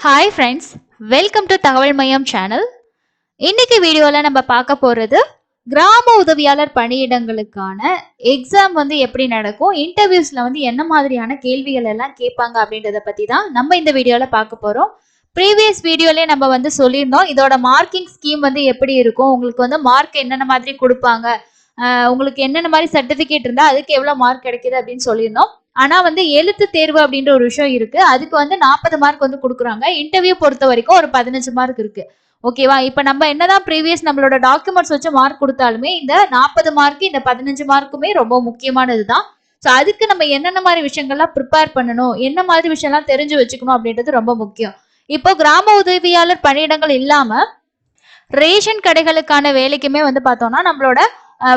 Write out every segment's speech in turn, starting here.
Hi friends, welcome to தகவல் மையம் channel. இன்னைக்கு வீடியோவில் நம்ம பார்க்க போகிறது கிராம உதவியாளர் பணியிடங்களுக்கான எக்ஸாம் எப்படி நடக்கும், இன்டர்வியூஸில் என்ன மாதிரியான கேள்விகள் எல்லாம் கேட்பாங்க அப்படின்றத பற்றி தான் நம்ம இந்த வீடியோவில் பார்க்க போகிறோம். ப்ரீவியஸ் வீடியோலேயே நம்ம சொல்லியிருந்தோம் இதோட மார்க்கிங் ஸ்கீம் எப்படி இருக்கும், உங்களுக்கு மார்க் என்னென்ன மாதிரி கொடுப்பாங்க, உங்களுக்கு என்னென்ன மாதிரி சர்டிஃபிகேட் இருந்தால் அதுக்கு எவ்வளோ மார்க் கிடைக்குது அப்படின்னு சொல்லியிருந்தோம். ஆனா எழுத்து தேர்வு அப்படின்ற ஒரு விஷயம் இருக்கு. அதுக்கு 40 மார்க் கொடுக்குறாங்க. இன்டர்வியூ பொறுத்த வரைக்கும் ஒரு 15 மார்க் இருக்கு. ஓகேவா? இப்ப நம்ம என்னதான் ப்ரீவியஸ் நம்மளோட டாக்குமெண்ட்ஸ் வச்சு மார்க் கொடுத்தாலுமே இந்த 40 மார்க் இந்த 15 மார்க்குமே ரொம்ப முக்கியமானதுதான். ஸோ அதுக்கு நம்ம என்னென்ன மாதிரி விஷயங்கள்லாம் ப்ரிப்பேர் பண்ணணும், என்ன மாதிரி விஷயம்லாம் தெரிஞ்சு வச்சுக்கணும் அப்படின்றது ரொம்ப முக்கியம். இப்போ கிராம உதவியாளர் பணியிடங்கள் இல்லாம ரேஷன் கடைகளுக்கான வேலைக்குமே பார்த்தோம்னா நம்மளோட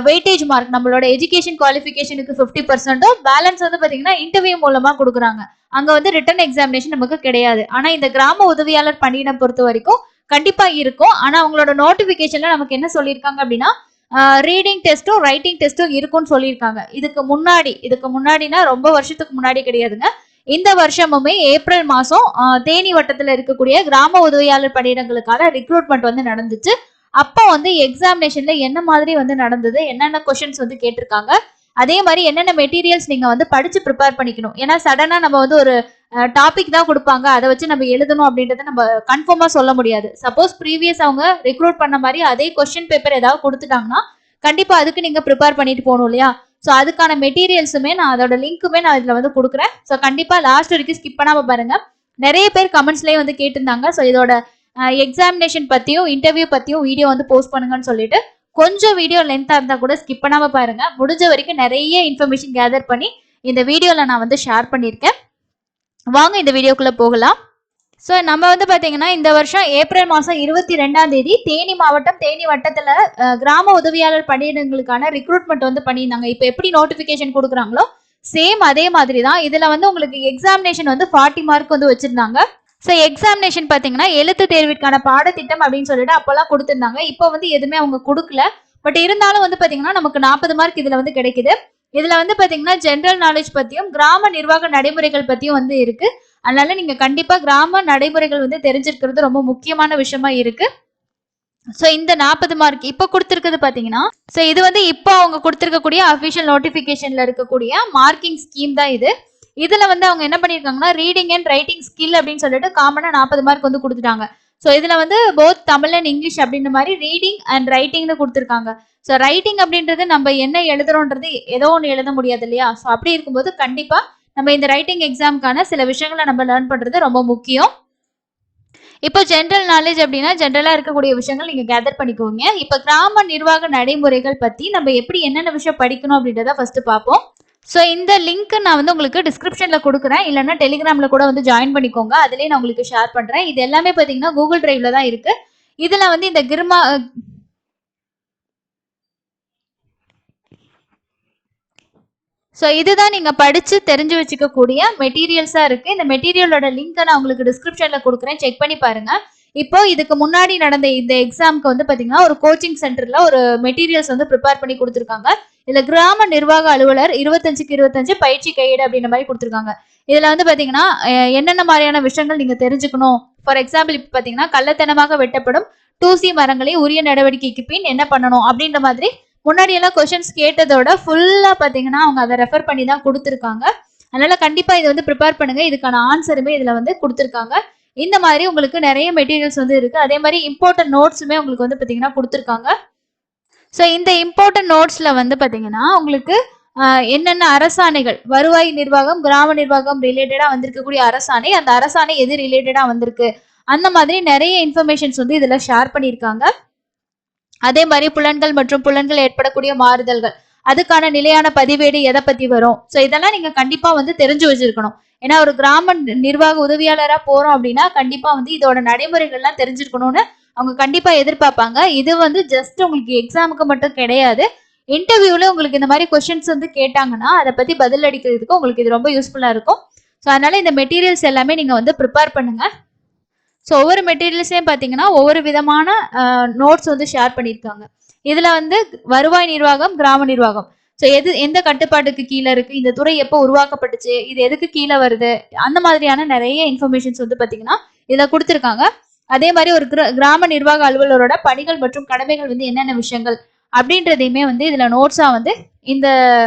வெயிட்டேஜ் மார்க், நம்மளோட எஜுகேஷன் குவாலிஃபிகேஷனுக்கு 50%, பேலன்ஸ் பாத்தீங்கன்னா இன்டர்வியூ மூலமா கொடுக்குறாங்க. அங்க ரிட்டன் எக்ஸாமினேஷன் நமக்கு கிடையாது. ஆனா இந்த கிராம உதவியாளர் பணியிடம் பொறுத்த வரைக்கும் கண்டிப்பா இருக்கும். ஆனா அவங்களோட நோட்டிபிகேஷன்ல நமக்கு என்ன சொல்லியிருக்காங்க அப்படின்னா ரீடிங் டெஸ்ட்டும் ரைட்டிங் டெஸ்ட்டும் இருக்கும்னு சொல்லியிருக்காங்க. இதுக்கு முன்னாடினா ரொம்ப வருஷத்துக்கு முன்னாடி கிடையாதுங்க. இந்த வருஷமுமே ஏப்ரல் மாசம் தேனி வட்டத்துல இருக்கக்கூடிய கிராம உதவியாளர் பணியிடங்களுக்கான ரிக்ரூட்மெண்ட் நடந்துச்சு. அப்போ எக்ஸாமினேஷன்ல என்ன மாதிரி நடந்தது, என்னென்ன கொஸ்டின்ஸ் கேட்டிருக்காங்க, அதே மாதிரி என்னென்ன மெட்டீரியல்ஸ் நீங்க படிச்சு ப்ரிப்பேர் பண்ணிக்கணும். ஏன்னா சடனா நம்ம ஒரு டாபிக் தான் கொடுப்பாங்க, அதை வச்சு நம்ம எழுதணும் அப்படின்றத நம்ம கன்ஃபார்மா சொல்ல முடியாது. சப்போஸ் ப்ரீவியஸ் அவங்க ரெக்ரூட் பண்ண மாதிரி அதே கொஸ்டின் பேப்பர் ஏதாவது கொடுத்துட்டாங்கன்னா கண்டிப்பா அதுக்கு நீங்க ப்ரிப்பேர் பண்ணிட்டு போகணும் இல்லையா? ஸோ அதுக்கான மெட்டீரியல்ஸுமே நான் அதோட லிங்க்குமே நான் இதுல கொடுக்குறேன். ஸோ கண்டிப்பா லாஸ்ட் வரைக்கும் ஸ்கிப் பண்ணாம பாருங்க. நிறைய பேர் கமெண்ட்ஸ்லயே கேட்டிருந்தாங்க. ஸோ இதோட எக்ஸாமினேஷன் பத்தியும் இன்டர்வியூ பத்தியும் வீடியோ போஸ்ட் பண்ணுங்கன்னு சொல்லிட்டு கொஞ்சம் வீடியோ லென்த்தா இருந்தா கூட ஸ்கிப் பண்ணாம பாருங்க. முடிஞ்ச வரைக்கும் நிறைய இன்ஃபர்மேஷன் கேதர் பண்ணி இந்த வீடியோல நான் ஷேர் பண்ணியிருக்கேன். வாங்க இந்த வீடியோக்குள்ள போகலாம். ஸோ நம்ம பாத்தீங்கன்னா இந்த வருஷம் ஏப்ரல் மாசம் 22ஆம் தேதி தேனி மாவட்டம் தேனி வட்டத்துல கிராம உதவியாளர் பணியிடங்களுக்கான ரிக்ரூட்மெண்ட் பண்ணியிருந்தாங்க. இப்போ எப்படி நோட்டிபிகேஷன் கொடுக்குறாங்களோ சேம் அதே மாதிரி தான். இதுல உங்களுக்கு எக்ஸாமினேஷன் 40 மார்க் வச்சிருந்தாங்க. ஸோ எக்ஸாமினேஷன் பார்த்தீங்கன்னா எழுத்து தேர்விற்கான பாடத்திட்டம் அப்படின்னு சொல்லிட்டு அப்போல்லாம் கொடுத்துருந்தாங்க. இப்போ எதுவுமே அவங்க கொடுக்கல. பட் இருந்தாலும் பார்த்தீங்கன்னா நமக்கு 40 மார்க் இதில் கிடைக்குது. இதில் பார்த்தீங்கன்னா ஜென்ரல் நாலேஜ் பற்றியும் கிராம நிர்வாக நடைமுறைகள் பற்றியும் இருக்கு. அதனால நீங்கள் கண்டிப்பாக கிராம நடைமுறைகள் தெரிஞ்சிருக்கிறது ரொம்ப முக்கியமான விஷயமா இருக்கு. ஸோ இந்த 40 மார்க் இப்போ கொடுத்துருக்குது பார்த்தீங்கன்னா, ஸோ இது இப்போ அவங்க கொடுத்துருக்கக்கூடிய அஃபிஷியல் நோட்டிஃபிகேஷன்ல இருக்கக்கூடிய மார்க்கிங் ஸ்கீம் தான் இது. இதுல அவங்க என்ன பண்ணிருக்காங்கன்னா ரீடிங் அண்ட் ரைட்டிங் ஸ்கில் அப்படின்னு சொல்லிட்டு காமனா 40 மார்க் கொடுத்துட்டாங்க. ஸோ இதுல போத் தமிழ் அண்ட் இங்கிலீஷ் அப்படின்ற மாதிரி ரீடிங் அண்ட் ரைட்டிங்னு கொடுத்துருக்காங்க. ஸோ ரைட்டிங் அப்படின்றது நம்ம என்ன எழுதுறோன்றது ஏதோ ஒன்று எழுத முடியாது இல்லையா? ஸோ அப்படி இருக்கும்போது கண்டிப்பா நம்ம இந்த ரைட்டிங் எக்ஸாமுக்கான சில விஷயங்களை நம்ம லேர்ன் பண்றது ரொம்ப முக்கியம். இப்போ ஜென்ரல் நாலேஜ் அப்படின்னா ஜென்ரலா இருக்கக்கூடிய விஷயங்கள் நீங்க கேதர் பண்ணிக்கோங்க. இப்போ கிராம நிர்வாக நடைமுறைகள் பத்தி நம்ம எப்படி என்னென்ன விஷயம் படிக்கணும் அப்படின்றத ஃபர்ஸ்ட் பார்ப்போம். ஸோ இந்த லிங்க் நான் உங்களுக்கு டிஸ்கிரிப்ஷன்ல கொடுக்குறேன், இல்லைன்னா டெலிகிராம்ல கூட ஜாயின் பண்ணிக்கோங்க. அதுலேயே நான் உங்களுக்கு ஷேர் பண்றேன். இது எல்லாமே பார்த்தீங்கன்னா கூகுள் டிரைவ்ல தான் இருக்கு. இதுல இந்த ஸோ இதுதான் நீங்க படிச்சு தெரிஞ்சு வச்சுக்கக்கூடிய மெட்டீரியல்ஸா இருக்கு. இந்த மெட்டீரியலோட லிங்க் நான் உங்களுக்கு டிஸ்கிரிப்ஷன்ல கொடுக்குறேன், செக் பண்ணி பாருங்க. இப்போ இதுக்கு முன்னாடி நடந்த இந்த எக்ஸாமுக்கு பாத்தீங்கன்னா ஒரு கோச்சிங் சென்டர்ல ஒரு மெட்டீரியல்ஸ் ப்ரிப்பேர் பண்ணி கொடுத்துருக்காங்க. இதுல கிராம நிர்வாக அலுவலர் 25க்கு 25 பயிற்சி கையேடு அப்படின்ற மாதிரி கொடுத்துருக்காங்க. இதுல பாத்தீங்கன்னா என்னென்ன மாதிரியான விஷயங்கள் நீங்க தெரிஞ்சுக்கணும். ஃபார் எக்ஸாம்பிள் இப்ப பாத்தீங்கன்னா கள்ளத்தனமாக வெட்டப்படும் டூசி மரங்களை உரிய நடவடிக்கைக்கு பின் என்ன பண்ணணும் அப்படின்ற மாதிரி முன்னாடி எல்லாம் கொஸ்டின்ஸ் கேட்டதோட ஃபுல்லா பாத்தீங்கன்னா அவங்க அதை ரெஃபர் பண்ணி தான் கொடுத்துருக்காங்க. அதனால கண்டிப்பா இது ப்ரிப்பேர் பண்ணுங்க. இதுக்கான ஆன்சருமே இதுல கொடுத்துருக்காங்க. இந்த மாதிரி உங்களுக்கு நிறைய மெட்டீரியல்ஸ் இருக்கு. அதே மாதிரி இம்பார்ட்டன்ட் நோட்ஸுமே உங்களுக்கு பாத்தீங்கன்னா கொடுத்துருக்காங்க. ஸோ இந்த இம்பார்ட்டன்ட் நோட்ஸ்ல பாத்தீங்கன்னா உங்களுக்கு என்னென்ன அரசாணைகள், வருவாய் நிர்வாகம் கிராம நிர்வாகம் ரிலேட்டடா வந்திருக்கக்கூடிய அரசாணை, அந்த அரசாணை எது ரிலேட்டடா வந்திருக்கு, அந்த மாதிரி நிறைய இன்ஃபர்மேஷன்ஸ் இதுல ஷேர் பண்ணியிருக்காங்க. அதே மாதிரி புலன்கள் மற்றும் புலன்கள் ஏற்படக்கூடிய மாறுதல்கள், அதுக்கான நிலையான பதிவேடு எதை பத்தி வரும். ஸோ இதெல்லாம் நீங்க கண்டிப்பா தெரிஞ்சு வச்சிருக்கணும். ஏன்னா ஒரு கிராம நிர்வாக உதவியாளரா போறோம் அப்படின்னா கண்டிப்பா இதோட நடைமுறைகள்லாம் தெரிஞ்சிருக்கணும்னு அவங்க கண்டிப்பா எதிர்பார்ப்பாங்க. இது ஜஸ்ட் உங்களுக்கு எக்ஸாமுக்கு மட்டும் கிடையாது. இன்டர்வியூல உங்களுக்கு இந்த மாதிரி கொஸ்டின்ஸ் கேட்டாங்கன்னா அதை பத்தி பதில் அளிக்கிறதுக்கு உங்களுக்கு இது ரொம்ப யூஸ்ஃபுல்லா இருக்கும். ஸோ அதனால இந்த மெட்டீரியல்ஸ் எல்லாமே நீங்க ப்ரிப்பேர் பண்ணுங்க. ஸோ ஒவ்வொரு மெட்டீரியல்ஸையும் பார்த்தீங்கன்னா ஒவ்வொரு விதமான நோட்ஸ் ஷேர் பண்ணியிருக்காங்க. இதுல வருவாய் நிர்வாகம் கிராம நிர்வாகம், ஸோ எந்த கட்டுப்பாட்டுக்கு கீழே இருக்கு, இந்த துறை எப்போ உருவாக்கப்பட்டுச்சு, இது எதுக்கு கீழே வருது, அந்த மாதிரியான நிறைய இன்ஃபர்மேஷன்ஸ் பார்த்தீங்கன்னா இதை கொடுத்துருக்காங்க. அதே மாதிரி ஒரு கிராம நிர்வாக அலுவலரோட பணிகள் மற்றும் கடமைகள் வந்து என்னென்ன விஷயங்கள் அப்படின்றதையுமே வந்து இதுல நோட்ஸா வந்து இந்த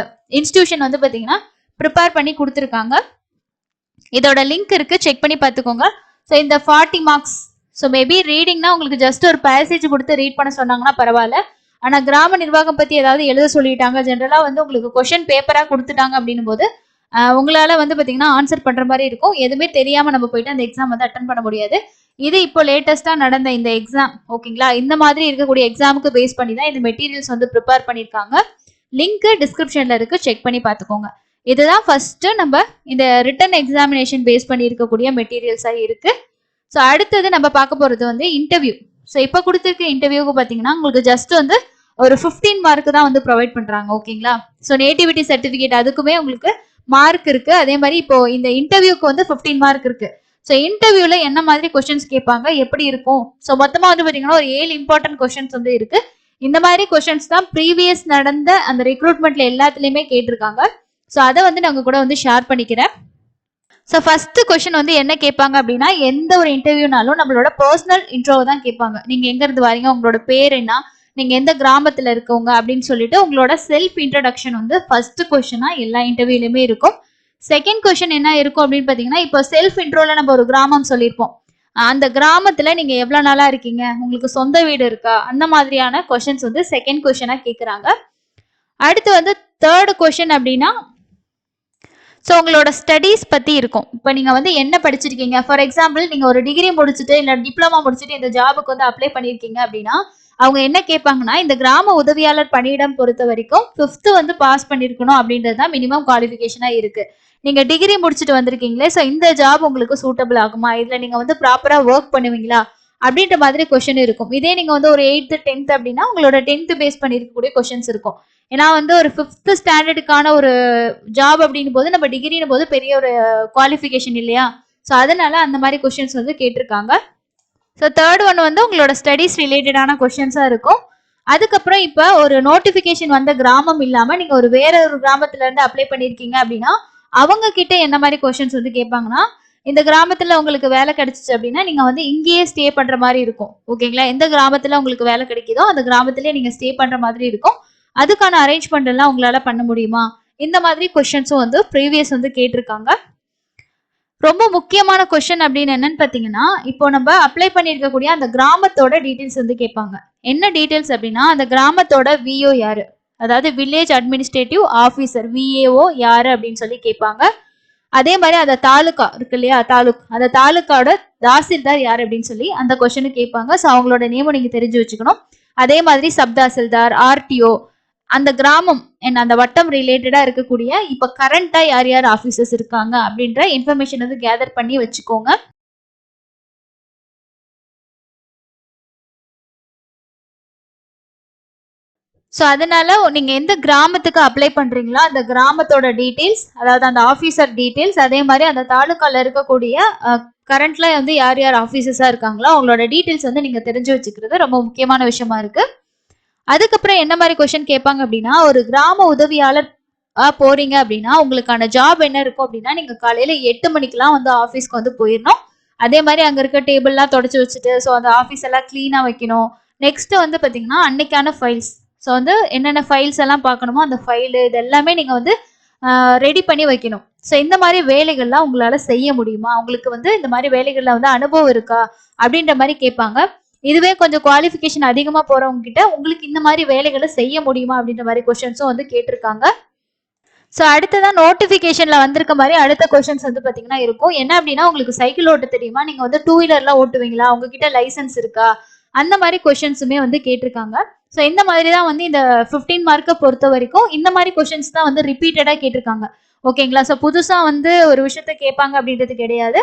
இன்ஸ்டிடியூஷன் வந்து பாத்தீங்கன்னா ப்ரிப்பேர் பண்ணி கொடுத்துருக்காங்க. இதோட லிங்க் இருக்கு, செக் பண்ணி பார்த்துக்கோங்க. ஸோ இந்த 40 மார்க்ஸ், ஸோ மேபி ரீடிங்னா உங்களுக்கு ஜஸ்ட் ஒரு பேசேஜ் கொடுத்து ரீட் பண்ண சொன்னாங்கன்னா பரவாயில்ல. ஆனா கிராம நிர்வாகம் பத்தி ஏதாவது எழுத சொல்லிட்டாங்க, ஜென்ரலா வந்து உங்களுக்கு கொஸ்டின் பேப்பரா கொடுத்துட்டாங்க அப்படின்னும் போது உங்களால வந்து பாத்தீங்கன்னா ஆன்சர் பண்ற மாதிரி இருக்கும். எதுவுமே தெரியாம நம்ம போயிட்டு அந்த எக்ஸாம் வந்து அட்டன் பண்ண முடியாது. இது இப்போ லேட்டஸ்டா நடந்த இந்த எக்ஸாம், ஓகேங்களா? இந்த மாதிரி இருக்கக்கூடிய எக்ஸாமுக்கு பேஸ் பண்ணி தான் இந்த மெட்டீரியல்ஸ் வந்து ப்ரிப்பேர் பண்ணியிருக்காங்க. லிங்க் டிஸ்கிரிப்ஷன்ல இருக்கு, செக் பண்ணி பார்த்துக்கோங்க. இதுதான் ஃபர்ஸ்ட் நம்ம இந்த ரிட்டன் எக்ஸாமினேஷன் பேஸ் பண்ணி இருக்கக்கூடிய மெட்டீரியல்ஸா இருக்கு. ஸோ அடுத்தது நம்ம பார்க்க போறது வந்து இன்டர்வியூ. ஸோ இப்போ கொடுத்துருக்க இன்டர்வியூக்கு பார்த்தீங்கன்னா உங்களுக்கு ஜஸ்ட் வந்து ஒரு 15 மார்க் தான் வந்து ப்ரொவைட் பண்றாங்க, ஓகேங்களா? ஸோ நேட்டிவிட்டி சர்டிஃபிகேட் அதுக்குமே உங்களுக்கு மார்க் இருக்கு. அதே மாதிரி இப்போ இந்த இன்டர்வியூக்கு வந்து 15 மார்க் இருக்கு. ஸோ இன்டர்வியூல என்ன மாதிரி கொஸ்டின்ஸ் கேட்பாங்க, எப்படி இருக்கும்? ஸோ மொத்தமா வந்து பாத்தீங்கன்னா ஒரு 7 இம்பார்ட்டன்ட் கொஸ்டின்ஸ் வந்து இருக்கு. இந்த மாதிரி கொஸ்டின்ஸ் தான் ப்ரீவியஸ் நடந்த அந்த ரெக்ரூட்மெண்ட்ல எல்லாத்துலயுமே கேட்டிருக்காங்க. ஸோ அதை வந்து நாங்கள் கூட வந்து ஷேர் பண்ணிக்கிறேன். ஸோ ஃபர்ஸ்ட் கொஸ்டின் வந்து என்ன கேட்பாங்க அப்படின்னா, எந்த ஒரு இன்டர்வியூனாலும் நம்மளோட பர்சனல் இன்ட்ரோவை தான் கேட்பாங்க. நீங்க எங்க இருந்து வரீங்க, உங்களோட பேர் என்ன, நீங்க எந்த கிராமத்துல இருக்கவங்க அப்படின்னு சொல்லிட்டு உங்களோட செல்ஃப் இன்ட்ரடக்ஷன் வந்து ஃபர்ஸ்ட் கொஸ்டினா எல்லா இன்டர்வியூலயுமே இருக்கும். செகண்ட் கொஸ்டின் என்ன இருக்கும் அப்படின்னு பாத்தீங்கன்னா, இப்போ செல்ஃப் இன்ட்ரோல நம்ம ஒரு கிராமம் சொல்லியிருப்போம், அந்த கிராமத்துல நீங்க எவ்வளவு நாளா இருக்கீங்க, உங்களுக்கு சொந்த வீடு இருக்கா, அந்த மாதிரியான கொஸ்டின்ஸ் வந்து செகண்ட் கொஸ்டினா கேட்கறாங்க. அடுத்து வந்து தேர்ட் கொஸ்டின் அப்படின்னா, ஸோ உங்களோட ஸ்டடீஸ் பத்தி இருக்கும். இப்போ நீங்க வந்து என்ன படிச்சிருக்கீங்க, ஃபார் எக்ஸாம்பிள் நீங்க ஒரு டிகிரி முடிச்சுட்டு இல்ல டிப்ளமா முடிச்சுட்டு இந்த ஜாபுக்கு வந்து அப்ளை பண்ணிருக்கீங்க அப்படின்னா அவங்க என்ன கேட்பாங்கன்னா, இந்த கிராம உதவியாளர் பணியிடம் பொறுத்த வரைக்கும் 5th வந்து பாஸ் பண்ணிருக்கணும் அப்படின்றது தான் மினிமம் குவாலிஃபிகேஷனா இருக்கு. நீங்க டிகிரி முடிச்சுட்டு வந்திருக்கீங்களே, ஸோ இந்த ஜாப் உங்களுக்கு சூட்டபிள் ஆகுமா, இதுல நீங்க வந்து ப்ராப்பரா ஒர்க் பண்ணுவீங்களா அப்படின்ற மாதிரி கொஸ்டின் இருக்கும். இதே நீங்க வந்து ஒரு 8th 10th அப்படின்னா உங்களோட 10th பேஸ் பண்ணி இருக்கக்கூடிய கொஸ்டின்ஸ் இருக்கும். ஏன்னா வந்து ஒரு 5th ஸ்டாண்டர்டுக்கான ஒரு ஜாப் அப்படின்னும் போது நம்ம டிகிரின் போது பெரிய ஒரு குவாலிஃபிகேஷன் இல்லையா? ஸோ அதனால அந்த மாதிரி கொஸ்டின்ஸ் வந்து கேட்டிருக்காங்க. ஸோ தேர்ட் ஒன் வந்து உங்களோட ஸ்டடீஸ் ரிலேட்டடான கொஸ்டின்ஸாக இருக்கும். அதுக்கப்புறம் இப்போ ஒரு நோட்டிஃபிகேஷன் வந்த கிராமம் இல்லாமல் நீங்கள் ஒரு வேற ஒரு கிராமத்துல இருந்து அப்ளை பண்ணியிருக்கீங்க அப்படின்னா அவங்க கிட்ட என்ன மாதிரி கொஸ்டின்ஸ் வந்து கேட்பாங்கன்னா, இந்த கிராமத்துல உங்களுக்கு வேலை கிடைச்சிச்சு அப்படின்னா நீங்க வந்து இங்கேயே ஸ்டே பண்ற மாதிரி இருக்கும், ஓகேங்களா? எந்த கிராமத்துல உங்களுக்கு வேலை கிடைக்குதோ அந்த கிராமத்திலே நீங்க ஸ்டே பண்ற மாதிரி இருக்கும். அதுக்கான அரேஞ்ச்மெண்ட் எல்லாம் உங்களால பண்ண முடியுமா, இந்த மாதிரி கொஸ்டின்ஸும் வந்து ப்ரீவியஸ் வந்து கேட்டிருக்காங்க. ரொம்ப முக்கியமான கொஸ்டின் அப்படின்னு என்னன்னு பாத்தீங்கன்னா, இப்போ நம்ம அப்ளை பண்ணிருக்கக்கூடிய அந்த கிராமத்தோட டீடைல்ஸ் வந்து கேட்பாங்க. என்ன டீடைல்ஸ் அப்படின்னா, அந்த கிராமத்தோட விஓ யாரு, அதாவது வில்லேஜ் அட்மினிஸ்ட்ரேட்டிவ் ஆஃபீஸர், விஏஓ யாரு அப்படின்னு சொல்லி கேட்பாங்க. அதே மாதிரி அந்த தாலுகா இருக்கு இல்லையா, அந்த தாலுக்காவோட தாசில்தார் யார் அப்படின்னு சொல்லி அந்த கொஸ்டின் கேட்பாங்க. ஸோ அவங்களோட நேமும் நீங்க தெரிஞ்சு வச்சுக்கணும். அதே மாதிரி சப் தாசில்தார், ஆர்டிஓ, அந்த கிராமம் என்ன அந்த வட்டம் ரிலேட்டடா இருக்கக்கூடிய இப்ப கரண்டா யார் யார் ஆபீசர்ஸ் இருக்காங்க அப்படின்ற இன்ஃபர்மேஷன் வந்து கேதர் பண்ணி வச்சுக்கோங்க. ஸோ அதனால நீங்க எந்த கிராமத்துக்கு அப்ளை பண்றீங்களோ அந்த கிராமத்தோட டீடைல்ஸ், அதாவது அந்த ஆபீசர் டீடைல்ஸ், அதே மாதிரி அந்த தாலுக்கால இருக்கக்கூடிய கரண்ட்ல வந்து யார் யார் ஆபீசர்ஸா இருக்காங்களோ அவங்களோட டீடைல்ஸ் வந்து நீங்க தெரிஞ்சு வச்சுக்கிறது ரொம்ப முக்கியமான விஷயமா இருக்கு. அதுக்கப்புறம் என்ன மாதிரி கொஸ்டின் கேட்பாங்க அப்படின்னா, ஒரு கிராம உதவியாளர் போறீங்க அப்படின்னா உங்களுக்கான ஜாப் என்ன இருக்கும் அப்படின்னா, நீங்க காலையில 8 மணிக்கெல்லாம் வந்து ஆஃபீஸ்க்கு வந்து போயிடணும். அதே மாதிரி அங்க இருக்க டேபிள்லாம் தொடச்சு வச்சுட்டு ஸோ அந்த ஆஃபீஸ் எல்லாம் கிளீனா வைக்கணும். நெக்ஸ்ட் வந்து பாத்தீங்கன்னா அன்னைக்கான ஃபைல்ஸ், ஸோ வந்து என்னென்ன ஃபைல்ஸ் எல்லாம் பார்க்கணுமோ அந்த ஃபைலு இது எல்லாமே நீங்க வந்து ரெடி பண்ணி வைக்கணும். ஸோ இந்த மாதிரி வேலைகள்லாம் உங்களால செய்ய முடியுமா, உங்களுக்கு வந்து இந்த மாதிரி வேலைகள்ல வந்து அனுபவம் இருக்கா அப்படின்ற மாதிரி கேட்பாங்க. இதுவே கொஞ்சம் குவாலிஃபிகேஷன் அதிகமா போறவங்க கிட்ட உங்களுக்கு இந்த மாதிரி வேலைகளை செய்ய முடியுமா அப்படின்ற மாதிரி கொஸ்டின்ஸும் வந்து கேட்டிருக்காங்க. ஸோ அடுத்ததான் நோட்டிஃபிகேஷன்ல வந்திருக்க மாதிரி அடுத்த கொஸ்டின்ஸ் வந்து பாத்தீங்கன்னா இருக்கும். என்ன அப்படின்னா, உங்களுக்கு சைக்கிள் ஓட்ட தெரியுமா, நீங்க வந்து 2 வீலர்லாம் ஓட்டுவீங்களா, உங்ககிட்ட லைசன்ஸ் இருக்கா, அந்த மாதிரி கொஸ்டின்ஸுமே வந்து கேட்டிருக்காங்க. ஸோ இந்த மாதிரி தான் வந்து இந்த 15 மார்க்கை பொறுத்த வரைக்கும் இந்த மாதிரி கொஸ்டின்ஸ் தான் வந்து ரிப்பீட்டடா கேட்டிருக்காங்க, ஓகேங்களா? ஸோ புதுசா வந்து ஒரு விஷயத்த கேட்பாங்க அப்படின்றது கிடையாது.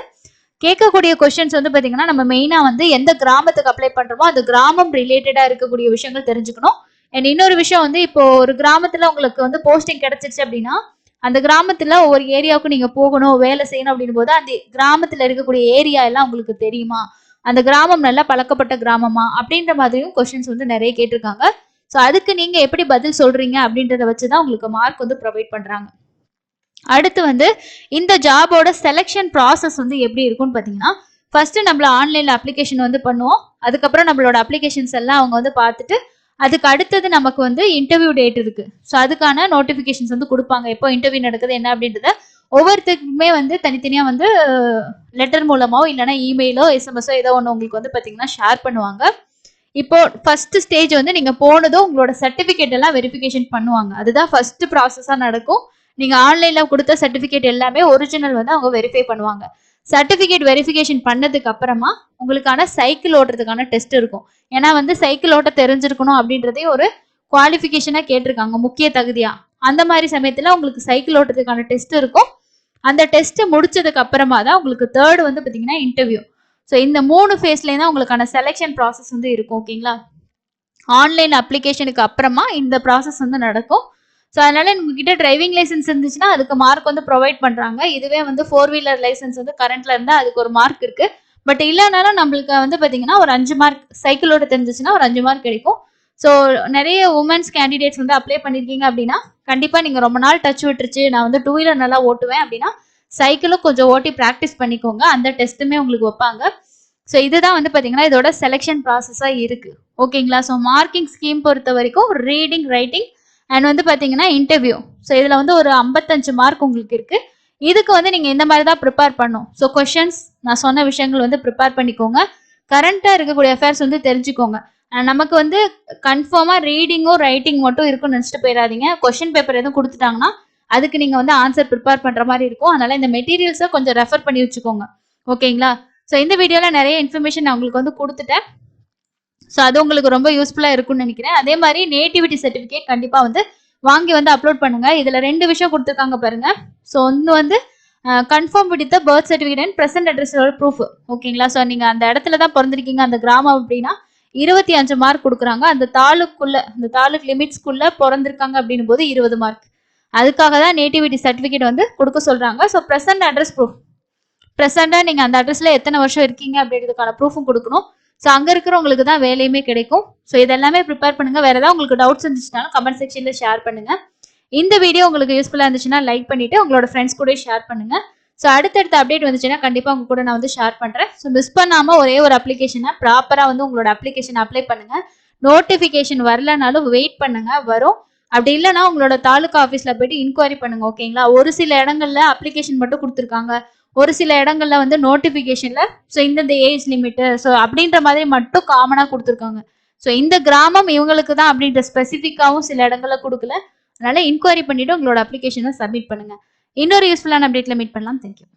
கேட்கக்கூடிய கொஸ்டின்ஸ் வந்து பாத்தீங்கன்னா நம்ம மெயினா வந்து எந்த கிராமத்துக்கு அப்ளை பண்றோமோ அந்த கிராமம் ரிலேட்டடா இருக்கக்கூடிய விஷயங்கள் தெரிஞ்சுக்கணும். அண்ட் இன்னொரு விஷயம் வந்து இப்போ ஒரு கிராமத்துல உங்களுக்கு வந்து போஸ்டிங் கிடைச்சிருச்சு அப்படின்னா அந்த கிராமத்துல ஒவ்வொரு ஏரியாவுக்கும் நீங்க போகணும், வேலை செய்யணும் அப்படின் போது அந்த கிராமத்துல இருக்கக்கூடிய ஏரியா எல்லாம் உங்களுக்கு தெரியுமா, அந்த கிராமம் நல்லா பழக்கப்பட்ட கிராமமா அப்படின்ற மாதிரியும் கொஸ்டின்ஸ் வந்து நிறைய கேட்டிருக்காங்க. ஸோ அதுக்கு நீங்க எப்படி பதில் சொல்றீங்க அப்படின்றத வச்சுதான் உங்களுக்கு மார்க் வந்து ப்ரொவைட் பண்றாங்க. அடுத்து வந்து இந்த ஜாபோட செலெக்ஷன் ப்ராசஸ் வந்து எப்படி இருக்கும்னு பாத்தீங்கன்னா, ஃபர்ஸ்ட் நம்மள ஆன்லைன்ல அப்ளிகேஷன் வந்து பண்ணுவோம். அதுக்கப்புறம் நம்மளோட அப்ளிகேஷன்ஸ் எல்லாம் அவங்க வந்து பார்த்துட்டு அதுக்கு அடுத்தது நமக்கு வந்து இன்டர்வியூ டேட் இருக்கு. ஸோ அதுக்கான நோட்டிஃபிகேஷன்ஸ் வந்து கொடுப்பாங்க. எப்போ இன்டர்வியூ நடக்குது என்ன அப்படின்றத ஒவ்வொருத்தருக்குமே வந்து தனித்தனியா வந்து லெட்டர் மூலமாவோ இல்லைன்னா இமெயிலோ எஸ்எம்எஸோ ஏதோ ஒன்று உங்களுக்கு வந்து பார்த்தீங்கன்னா ஷேர் பண்ணுவாங்க. இப்போ ஃபர்ஸ்ட் ஸ்டேஜ் வந்து நீங்க போனதும் உங்களோட சர்டிபிகேட் எல்லாம் வெரிஃபிகேஷன் பண்ணுவாங்க. அதுதான் ஃபர்ஸ்ட் ப்ராசஸா நடக்கும். நீங்க ஆன்லைன்ல கொடுத்த சர்டிபிகேட் எல்லாமே ஒரிஜினல் வந்து அவங்க வெரிஃபை பண்ணுவாங்க. சர்டிபிகேட் வெரிஃபிகேஷன் பண்ணதுக்கு அப்புறமா உங்களுக்கான சைக்கிள் ஓட்டுறதுக்கான டெஸ்ட் இருக்கும். ஏன்னா வந்து சைக்கிள் ஓட்ட தெரிஞ்சிருக்கணும் அப்படின்றதே ஒரு குவாலிஃபிகேஷனா கேட்டிருக்காங்க, முக்கிய தகுதியா. அந்த மாதிரி சமயத்துல உங்களுக்கு சைக்கிள் ஓட்டுறதுக்கான டெஸ்ட் இருக்கும். அந்த டெஸ்ட் முடிச்சதுக்கு அப்புறமா தான் உங்களுக்கு தேர்ட் வந்து பாத்தீங்கன்னா இன்டர்வியூ. ஸோ இந்த 3 ஃபேஸ்லேயும் தான் உங்களுக்கான செலெக்ஷன் ப்ராசஸ் வந்து இருக்கும். ஓகேங்களா? ஆன்லைன் அப்ளிகேஷனுக்கு அப்புறமா இந்த ப்ராசஸ் வந்து நடக்கும். ஸோ அதனால உங்ககிட்ட டிரைவிங் லைசன்ஸ் இருந்துச்சுன்னா அதுக்கு மார்க் வந்து ப்ரொவைட் பண்றாங்க. இதுவே வந்து 4 வீலர் லைசன்ஸ் வந்து கரண்ட்ல இருந்தால் அதுக்கு ஒரு மார்க் இருக்கு. பட் இல்லைனாலும் நம்மளுக்கு வந்து பார்த்தீங்கன்னா ஒரு 5 மார்க் சைக்கிளோட தெரிஞ்சிச்சுன்னா ஒரு 5 மார்க் கிடைக்கும். ஸோ நிறைய உமன்ஸ் கேண்டிடேட்ஸ் வந்து அப்ளை பண்ணியிருக்கீங்க அப்படின்னா கண்டிப்பாக நீங்கள் ரொம்ப நாள் டச் விட்டுருச்சு, நான் வந்து 2 வீலர் நல்லா ஓட்டுவேன் அப்படின்னா சைக்கிளும் கொஞ்சம் ஓட்டி ப்ராக்டிஸ் பண்ணிக்கோங்க. அந்த டெஸ்ட்டுமே உங்களுக்கு வைப்பாங்க. ஸோ இதுதான் வந்து பார்த்தீங்கன்னா இதோட செலெக்ஷன் ப்ராசஸாக இருக்கு. ஓகேங்களா? ஸோ மார்க்கிங் ஸ்கீம் பொறுத்த வரைக்கும் ரீடிங், ரைட்டிங் அண்ட் வந்து பார்த்தீங்கன்னா இன்டர்வியூ. ஸோ இதில் வந்து ஒரு 55 மார்க் உங்களுக்கு இருக்கு. இதுக்கு வந்து நீங்கள் இந்த மாதிரி தான் ப்ரிப்பேர் பண்ணும். ஸோ கொஷின்ஸ் நான் சொன்ன விஷயங்கள் வந்து ப்ரிப்பேர் பண்ணிக்கோங்க. கரண்ட்டாக இருக்கக்கூடிய அஃபேர்ஸ் வந்து தெரிஞ்சுக்கோங்க. நமக்கு வந்து கன்ஃபார்மாக ரீடிங்கும் ரைட்டிங் மட்டும் இருக்குன்னு நினச்சிட்டு போயிடாதீங்க. கொஷின் பேப்பர் எதுவும் கொடுத்துட்டாங்கன்னா அதுக்கு நீங்கள் வந்து ஆன்சர் ப்ரிப்பேர் பண்ணுற மாதிரி இருக்கும். அதனால இந்த மெட்டீரியல்ஸை கொஞ்சம் ரெஃபர் பண்ணி வச்சுக்கோங்க. ஓகேங்களா? ஸோ இந்த வீடியோவில் நிறைய இன்ஃபர்மேஷன் நான் உங்களுக்கு வந்து கொடுத்துட்டேன். ஸோ அது உங்களுக்கு ரொம்ப யூஸ்ஃபுல்லாக இருக்கும்னு நினைக்கிறேன். அதே மாதிரி நேட்டிவிட்டி சர்டிஃபிகேட் கண்டிப்பாக வந்து வாங்கி வந்து அப்லோட் பண்ணுங்க. இதில் 2 விஷயம் கொடுத்துருக்காங்க பாருங்க. ஸோ ஒன்று வந்து confirm with the birth certificate and present அட்ரஸோட ப்ரூஃப். ஓகேங்களா? ஸோ நீங்கள் அந்த இடத்துல தான் பிறந்திருக்கீங்க, அந்த கிராமம் அப்படின்னா 25 மார்க் கொடுக்குறாங்க. அந்த தாலுக் லிமிட்ஸ்குள்ள பிறந்திருக்காங்க அப்படின்னும் போது 20 மார்க். அதுக்காக தான் நேட்டிவிட்டி சர்டிஃபிகேட் வந்து கொடுக்க சொல்றாங்க. ஸோ ப்ரெசென்ட் அட்ரஸ் ப்ரூஃப், ப்ரெசென்டா நீங்க அந்த அட்ரஸ்ல எத்தனை வருஷம் இருக்கீங்க அப்படின்றதுக்கான ப்ரூஃபும் கொடுக்கணும். ஸோ அங்க இருக்கிறவங்களுக்கு தான் வேலையுமே கிடைக்கும். ஸோ இதெல்லாமே ப்ரிப்பேர் பண்ணுங்க. வேற ஏதாவது உங்களுக்கு டவுட்ஸ் இருந்துச்சுனாலும் கமெண்ட் செக்ஷன்ல ஷேர் பண்ணுங்க. இந்த வீடியோ உங்களுக்கு யூஸ்ஃபுல்லா இருந்துச்சுன்னா லைக் பண்ணிட்டு உங்களோட ஃப்ரெண்ட்ஸ் கூட ஷேர் பண்ணுங்க. ஸோ அடுத்தடுத்த அப்டேட் வந்துச்சுன்னா கண்டிப்பா உங்க கூட நான் வந்து ஷேர் பண்றேன். ஸோ மிஸ் பண்ணாம ஒரே ஒரு அப்ளிகேஷனை ப்ராப்பரா வந்து உங்களோட அப்ளிகேஷன் அப்ளை பண்ணுங்க. நோட்டிபிகேஷன் வரலனாலும் வெயிட் பண்ணுங்க, வரும். அப்படி இல்லைன்னா உங்களோட தாலுகா ஆஃபீஸ்ல போயிட்டு இன்கொயரி பண்ணுங்க. ஓகேங்களா? ஒரு சில இடங்கள்ல அப்ளிகேஷன் மட்டும் கொடுத்துருக்காங்க, ஒரு சில இடங்கள்ல வந்து நோட்டிபிகேஷன்ல ஸோ இந்தந்த ஏஜ் லிமிட் ஸோ அப்படின்ற மாதிரி மட்டும் காமனா கொடுத்துருக்காங்க. ஸோ இந்த கிராமம் இவங்களுக்கு தான் அப்படின்ற ஸ்பெசிஃபிக்காவும் சில இடங்கள்ல கொடுக்கல. அதனால இன்கொயரி பண்ணிட்டு உங்களோட அப்ளிகேஷனை சப்மிட் பண்ணுங்க. இன்னொரு யூஸ்ஃபுல்லான அப்டேட்ல மீட் பண்ணலாம். தேங்க்யூ.